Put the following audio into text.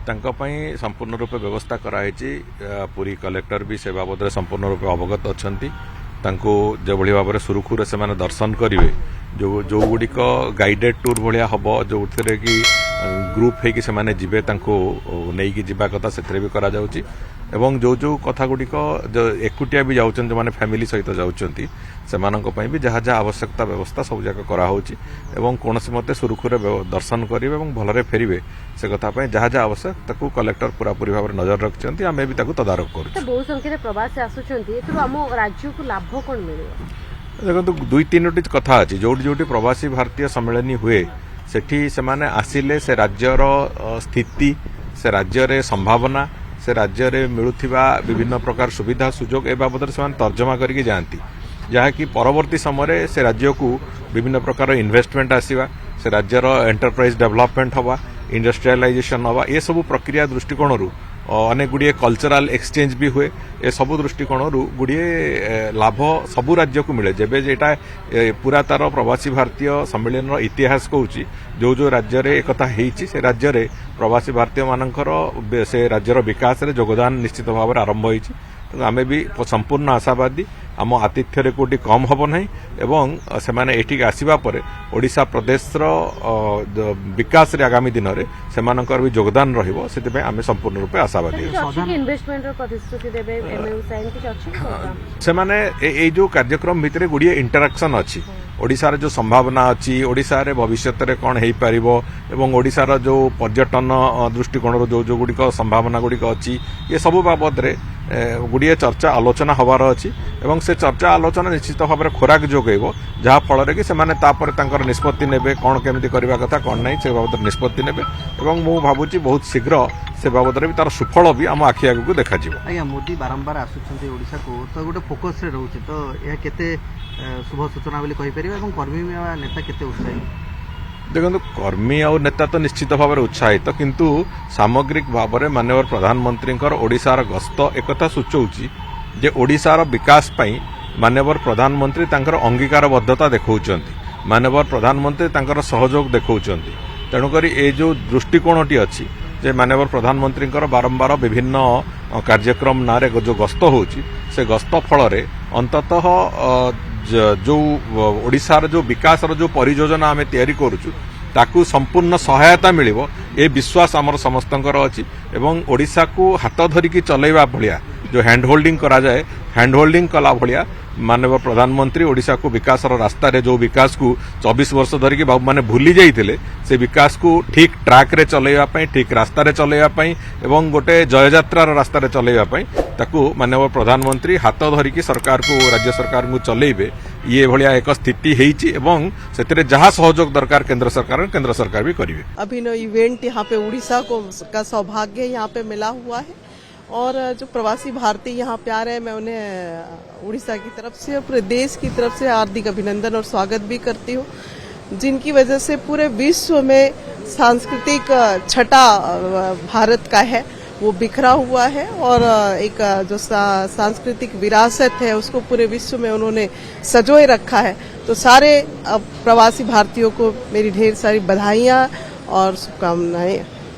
संपूर्ण रूपे व्यवस्था कराई। पुरी कलेक्टर भी से बाबद संपूर्ण रूपे अवगत अच्छा जो भाव में सुरुखुरे से दर्शन करेंगे जो गुड़िक गाइडेड टूर भाया हम जो थे कि ग्रुप होगी से जीवे नहीं जावा कथा से भी करा जाउची एवं जो कथा गुड़िक जो एकुटिया भी जाऊँ जो मैंने फैमिली सहित जाऊँगी से भी जहाँ जहाँ आवश्यकता व्यवस्था सब जाक कराऊँगी एवं कौन मते सुरुखुरे दर्शन करेंगे और भलरे फेरवे से कथा जहाँ जहाँ आवश्यक ताकू कलेक्टर पूरापूरी भाव में नजर रखिंट आम भी तदारख कर बहु संख्यार प्रवासी आम राज्य को लाभ कौन मिले देखो दुई तीन कथा अच्छी जो जो प्रवासी भारतीय सम्मेलन हुए सेठी से माने आसिले से राज्यर स्थिति से राज्य संभावना से राज्य रे मिलुथिबा विभिन्न प्रकार सुविधा सुजोग ए बाबद से तर्जमा करके जाती जहाँकि परवर्ती समय से राज्य को विभिन्न प्रकार इन्वेस्टमेंट आसवा से राज्यर एंटरप्राइज डेवलपमेंट हवा इंडस्ट्रियलाइजेशन हवा ये सब प्रक्रिया दृष्टिकोण अनेक गुड़िए कल्चरल एक्सचेंज भी हुए ए सबु दृष्टिकोण गुड़िए लाभ सबु राज्य को मिले जेबे जेटा पूरा तार प्रवासी भारतीय सम्मेलन इतिहास कहूँ जो जो राज्य रे एकता हेची से राज्य रे प्रवासी भारतीय मानकर से राज्यर विकास रे योगदान निश्चित भाव में आरंभ होईची आम भी संपूर्ण आशावादी आम आतिथ्य कोटी कम हम ना एवं से माने एठी आसीबा परे ओडिशा प्रदेश विकास रे आगामी दिन रे सेमानकर भी योगदान रहिबो सेते आम संपूर्ण रूपे आशावादी से माने ए जो कार्यक्रम भितरे गुड़िए इंटराक्शन अच्छी ओडिशार जो संभावना अच्छी ओडिशा रे भविष्य रे कौन हो पार एवं ओडिशार जो पर्यटन दृष्टिकोण जो जो गुड़िक संभावना गुड़िक अच्छी ये सब बाबद रे गुड़िए चर्चा आलोचना हबार अच्छी एवं से चर्चा आलोचना निश्चित भाव में खोराक जोगेब जहाँ फल कि से निष्पत्ति ने कौन केमी करने कथा कौन नहीं से बाबद निष्पत्ति ने मु भावुची बहुत शीघ्र से बाबद भी तार सुफल भी आम आखि आगे देखा आज्ञा मोदी बारंबार आसुच्च ओडिशा को तो गोटे फोकस रे रोचे तो यह केते शुभ सूचना बोली कहि परिबे एवं कर्मी नेता केते उत्साही देखो कर्मी और नेता तो निश्चित भाव में उत्साहित किंतु सामग्रिक भाव में माननीय प्रधानमंत्री ओडिशार गस्त एकता सूचौची जे ओडिशार विकास पई माननीय प्रधानमंत्री तांकर अंगीकारबद्धता देखौचंती माननीय प्रधानमंत्री तांकर सहयोग देखौचंती तेणुकरी ए जो दृष्टिकोणटी अच्छी जे माननीय प्रधानमंत्री बारंबार विभिन्न कार्यक्रम नारे जो गस्त होची से गस्त फल अंततः जो ओडिशार जो विकास जो परियोजना आम तैयारी करुचु ताकू संपूर्ण सहायता मिलिबो ए विश्वास आमर समस्तंकर अछि एवं ओडिशा को हाथ धरिकी चलैबा भलिया जो हैंड होल्डिंग करा जाए हैंड होल्डिंग कला भलिया माननीय प्रधानमंत्री ओडिशा को विकास रास्ता रे जो विकास को 24 वर्ष धरिकी बाबू माने भूली जाइथिले से विकास को ठीक ट्रैक रे चलैबा पई ठीक रास्ता रे चलैबा पई एवं गोटे जय यात्रा रास्ता रे चलैबा पई ताकू माननीय प्रधानमंत्री हाथ धरिकी सरकार को राज्य सरकार को चलैबे ये भलिया एक स्थिति हेची एवं सेतरे जहां सहयोग दरकार केंद्र सरकार भी करिवे। अभिनव इवेंट यहाँ पे उड़ीसा को का सौभाग्य यहाँ पे मिला हुआ है और जो प्रवासी भारतीय यहाँ पे आ रहे हैं मैं उन्हें उड़ीसा की तरफ से और पूरे देश की तरफ से हार्दिक अभिनंदन और स्वागत भी करती हूँ जिनकी वजह से पूरे विश्व में सांस्कृतिक छटा भारत का है वो बिखरा हुआ है और एक जो सांस्कृतिक विरासत है उसको पूरे विश्व में उन्होंने सजोए रखा है। तो सारे प्रवासी भारतीयों को मेरी ढेर सारी बधाइयाँ और शुभकामनाएं।